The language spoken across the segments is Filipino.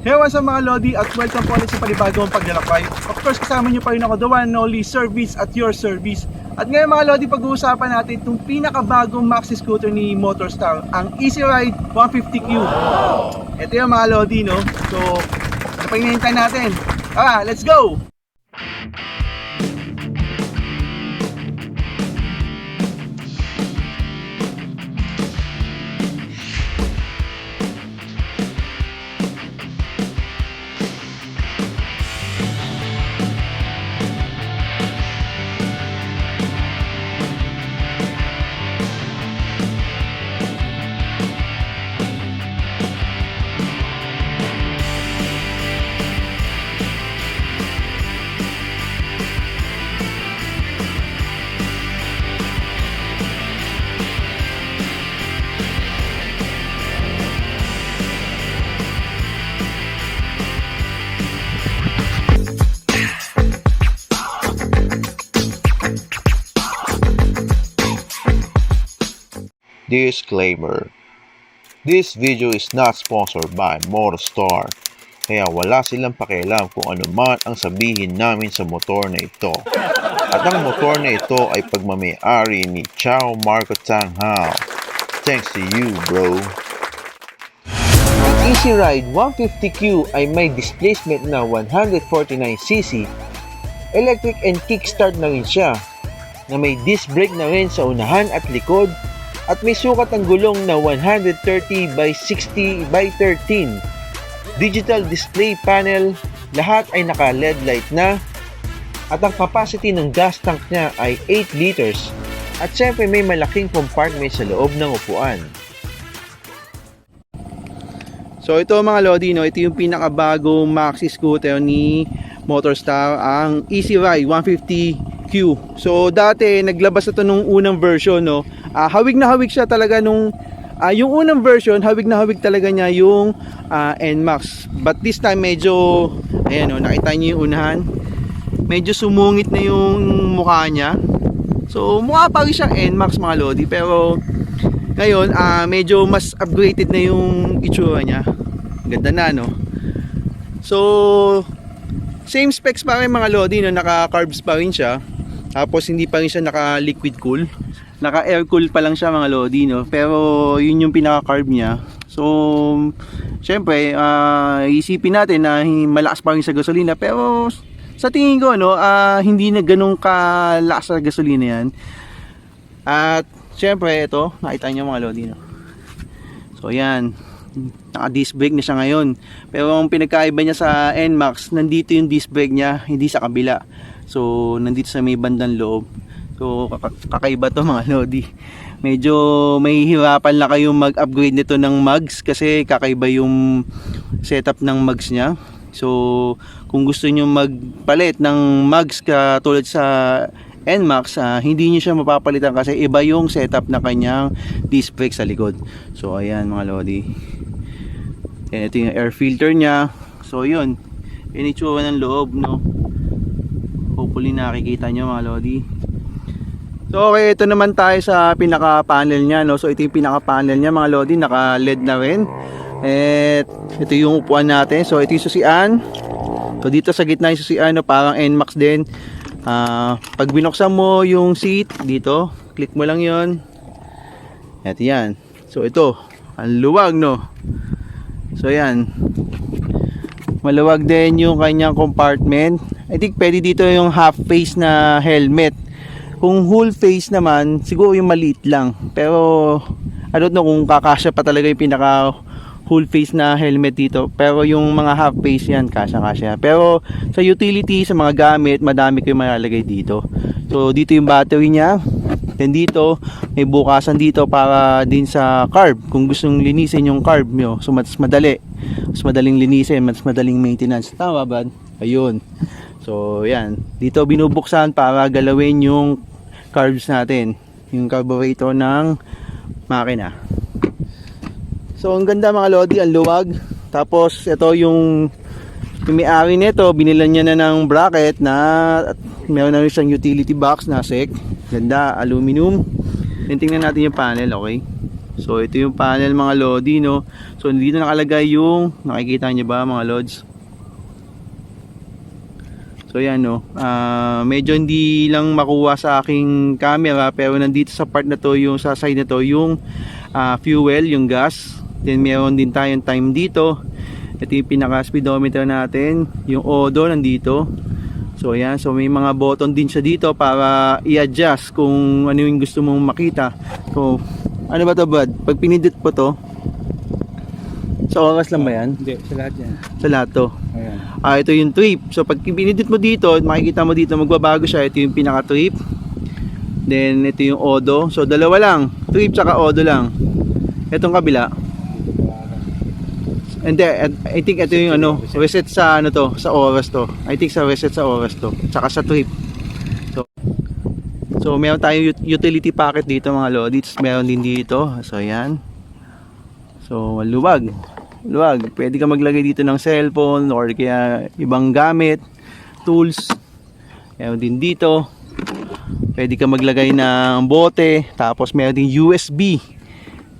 Hewa sa mga Lodi at welcome po ulit sa panibagong paglalakbay. Of course, kasama nyo pa rin ako, the one and only service at your service. At ngayon mga Lodi, pag-uusapan natin itong pinakabagong maxi scooter ni Motorstar, ang Easy Ride 150Q. Ito yung mga Lodi, no? So, ano pa hinihintay natin? Let's go! Disclaimer: this video is not sponsored by Motorstar, kaya wala silang pakialam kung ano man ang sabihin namin sa motor na ito. At ang motor na ito ay pagmamay-ari ni Chao Marco Tang Hao. Thanks to you, bro. Ang Easy Ride 150Q ay may displacement na 149cc, electric and kickstart na rin siya, na may disc brake na rin sa unahan at likod, at may sukat ang gulong na 130 by 60 by 13. Digital display panel, lahat ay naka LED light na. At ang capacity ng gas tank niya ay 8 liters. At syempre may malaking compartment sa loob ng upuan. So ito mga Lodi, no? Ito yung pinakabagong maxi scooter ni Motorstar, ang Easy Ride 150Q. So dati naglabas ito nung unang version, no? Hawig na hawig siya talaga nung yung unang version, hawig na hawig talaga niya yung NMAX. But this time medyo, ayan, no, nakita niyo yung unahan, medyo sumungit na yung mukha niya. So mukha pa rin siyang NMAX mga Lodi, pero ngayon medyo mas upgraded na yung itsura niya. Ganda na, no? So same specs pa rin mga Lodi, no? Naka-carbs pa rin siya. Tapos hindi pa rin siya naka-liquid cool. Naka-air cool pa lang siya mga Lodi, no? Pero yun yung pinaka-carb niya. So syempre isipin natin na malakas pa rin sa gasolina, pero sa tingin ko, no, hindi na ganun kalakas sa gasolina yan. At syempre ito, nakita niyo mga Lodi, no? So yan, naka-disc brake na siya ngayon. Pero ang pinagkaiba niya sa NMAX, nandito yung disc brake niya, hindi sa kabila. So nandito sa may bandang loob. So kakaiba to mga Lodi. Medyo may hirapan na kayong mag-upgrade nito ng mags kasi kakaiba yung setup ng mags niya. So kung gusto niyo magpalit ng mags katulad sa NMAX, hindi niyo siya mapapalitan kasi iba yung setup na kanyang disc brake sa likod. So ayan mga Lodi. Yan, ito yung air filter niya. So yun, initsura ng loob, no? Hopefully nakikita nyo mga Lodi. So okay, ito naman tayo sa pinaka panel niya, no? So ito yung pinaka panel niya mga Lodi, naka LED na rin. At ito yung upuan natin. So ito yung susian. So dito sa gitna yung susian, no? Parang NMAX din. Pag binuksan mo yung seat dito, click mo lang yon. At yan. So ito, ang luwag, no? So yan, maluwag din yung kanyang compartment. I think pwede dito yung half face na helmet. Kung whole face naman, siguro yung maliit lang. Pero I don't know kung kakasya pa talaga yung pinaka whole face na helmet dito. Pero yung mga half face yan, kasya. Pero sa utility, sa mga gamit, madami kayong malalagay dito. So dito yung battery niya. Then dito, may bukasan dito para din sa carb. Kung gustong linisin yung carb nyo, so mas madali. Mas madaling linisin, mas madaling maintenance. Tama ba? Ayun. So yan, dito binubuksan para galawin yung carbs natin, yung carburetor ng makina. So ang ganda mga Lodi, ang luwag. Tapos ito yung may-ari nito, binilan niya na ng bracket na meron na rin siyang utility box na sec. Ganda, aluminum. Then tingnan natin yung panel, okay? So ito yung panel mga Lodi, no? So So dito nakalagay yung, nakikita nyo ba mga lods? So yan no, medyo hindi lang makuha sa aking camera, pero nandito sa part na to, yung sa side na to, yung fuel, yung gas. Then meron din tayong time dito. Ito yung pinaka speedometer natin, yung odo nandito. So ayan, so may mga button din siya dito para i-adjust kung ano yung gusto mong makita. So ano ba to bud? Pag pinindot po to, sa oras lang ba yan? Hindi, sa lahat yan. Sa lahat to. Ayan. Ito yung trip. So pag pinindot mo dito, makikita mo dito magbabago siya. Ito yung pinaka trip. Then ito yung odo. So dalawa lang, trip tsaka odo lang. Itong kabila. And then, I think ito yung ano, reset sa ano to, sa oras to. I think sa reset sa oras to, tsaka sa trip. So meron tayong utility packet dito mga lodits. Meron din dito. So ayan. So luwag. Luwag. Pwede ka maglagay dito ng cellphone or kaya ibang gamit, tools. Meron din dito. Pwede ka maglagay ng bote. Tapos meron din USB.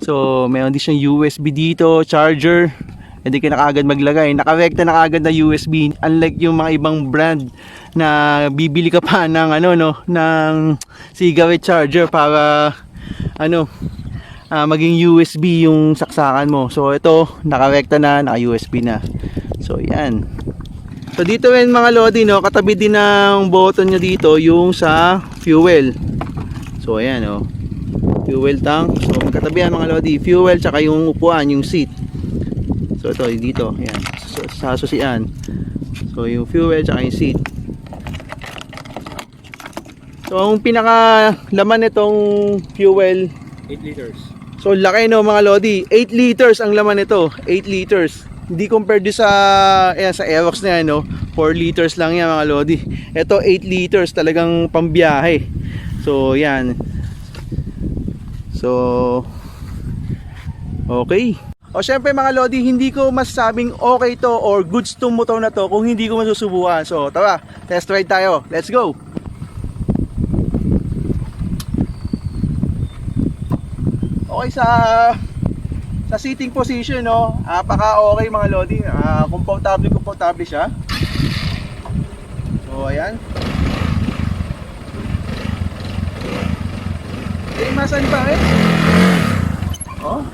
So meron din siyang USB dito, charger. Hindi ka na kaagad maglagay. Nakarekta na kaagad na USB. Unlike yung mga ibang brand na bibili ka pa ng ano no, ng cigarette charger para ano, maging USB yung saksakan mo. So ito, nakarekta na, naka-USB na. So yan. So dito rin mga lodi no, katabi din ng button nyo dito yung sa fuel. So ayan oh. Fuel tank. So magkatabi yan mga lodi, fuel tsaka yung upuan, yung seat. So ito dito, ayan, sa susian. So yung fuel tsaka yung seat. So ang pinaka laman nitong fuel, 8 liters. so laki no mga lodi, 8 liters ang laman nito, 8 liters. Hindi compared din sa ayan, sa Aerox na yan no, 4 liters lang yan mga lodi. Ito 8 liters, talagang pambiyahe. So yan. So okay. O syempre mga lodi, hindi ko masasabing okay to or goods tong motor na to kung hindi ko masusubukan. So tara, test ride tayo. Let's go. Okay, sa sitting position no, napaka okay mga lodi. Komportable siya. So ayan. Eh, masan pa eh? Oh.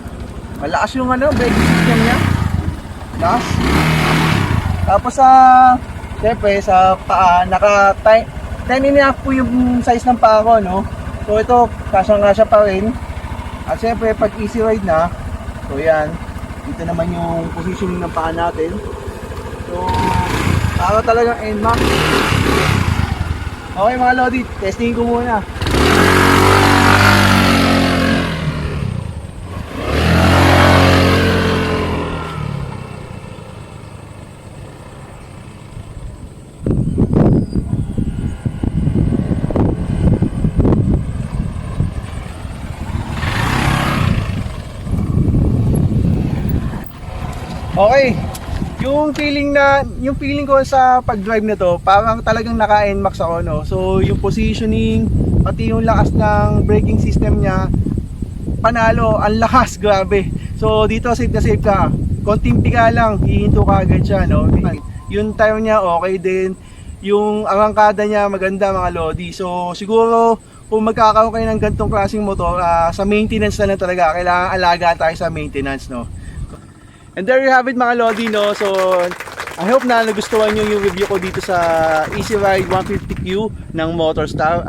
Malakas yung ano, brake system niya. Lakas. Tapos syempre sa paa, naka 10.5 po yung size ng paa ko, no? So ito, kasyang-kasya pa rin. At syempre pag easy ride na, so yan, dito naman yung positioning ng paa natin. So, para talagang NMAX. Okay mga lodi, testing ko muna. Okay. Yung feeling ko sa pag-drive nito, parang talagang naka-NMAX ako no. So yung positioning, pati yung lakas ng braking system niya, panalo, ang lakas, grabe. So dito safe na safe ka. Konting pika lang, hihinto ka agad siya no. Yung tire niya okay din. Yung arangkada niya maganda mga lodi. So siguro kung magkakaroon kayo ng ganitong klaseng motor, sa maintenance na lang talaga, kailangan alaga tayo sa maintenance no. And there you have it mga lodi no. So I hope na nagustuhan nyo yung review ko dito sa Easy Ride 150Q ng Motorstar.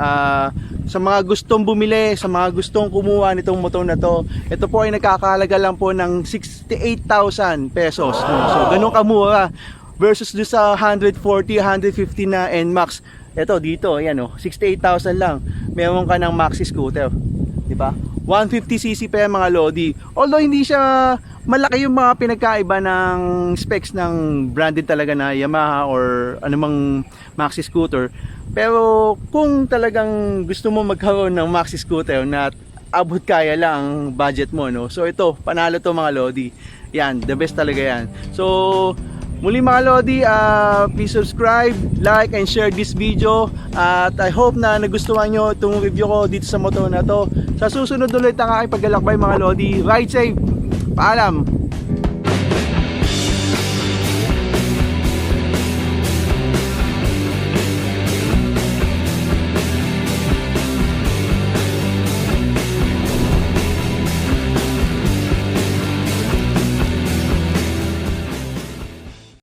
Sa mga gustong bumili, sa mga gustong kumuha nitong motor na to, ito po ay nagkakahalaga lang po ng 68,000 pesos no? So ganun kamura versus do sa 140, 150 na NMAX. Ito dito, ayan oh, 68,000 lang. Meron ka ng maxi scooter, di ba? 150cc pa yan mga lodi. Although hindi siya malaki yung mga pinagkaiba ng specs ng branded talaga na Yamaha or anumang maxi scooter. Pero kung talagang gusto mo magkaroon ng maxi scooter na abot kaya lang ang budget mo no. So ito, panalo to mga lodi. Yan, the best talaga yan. So muli mga lodi, please subscribe, like, and share this video. At I hope na nagustuhan nyo itong review ko dito sa motor na to. Sa susunod ulit ang aking paglalakbay mga lodi. Ride safe! Paalam!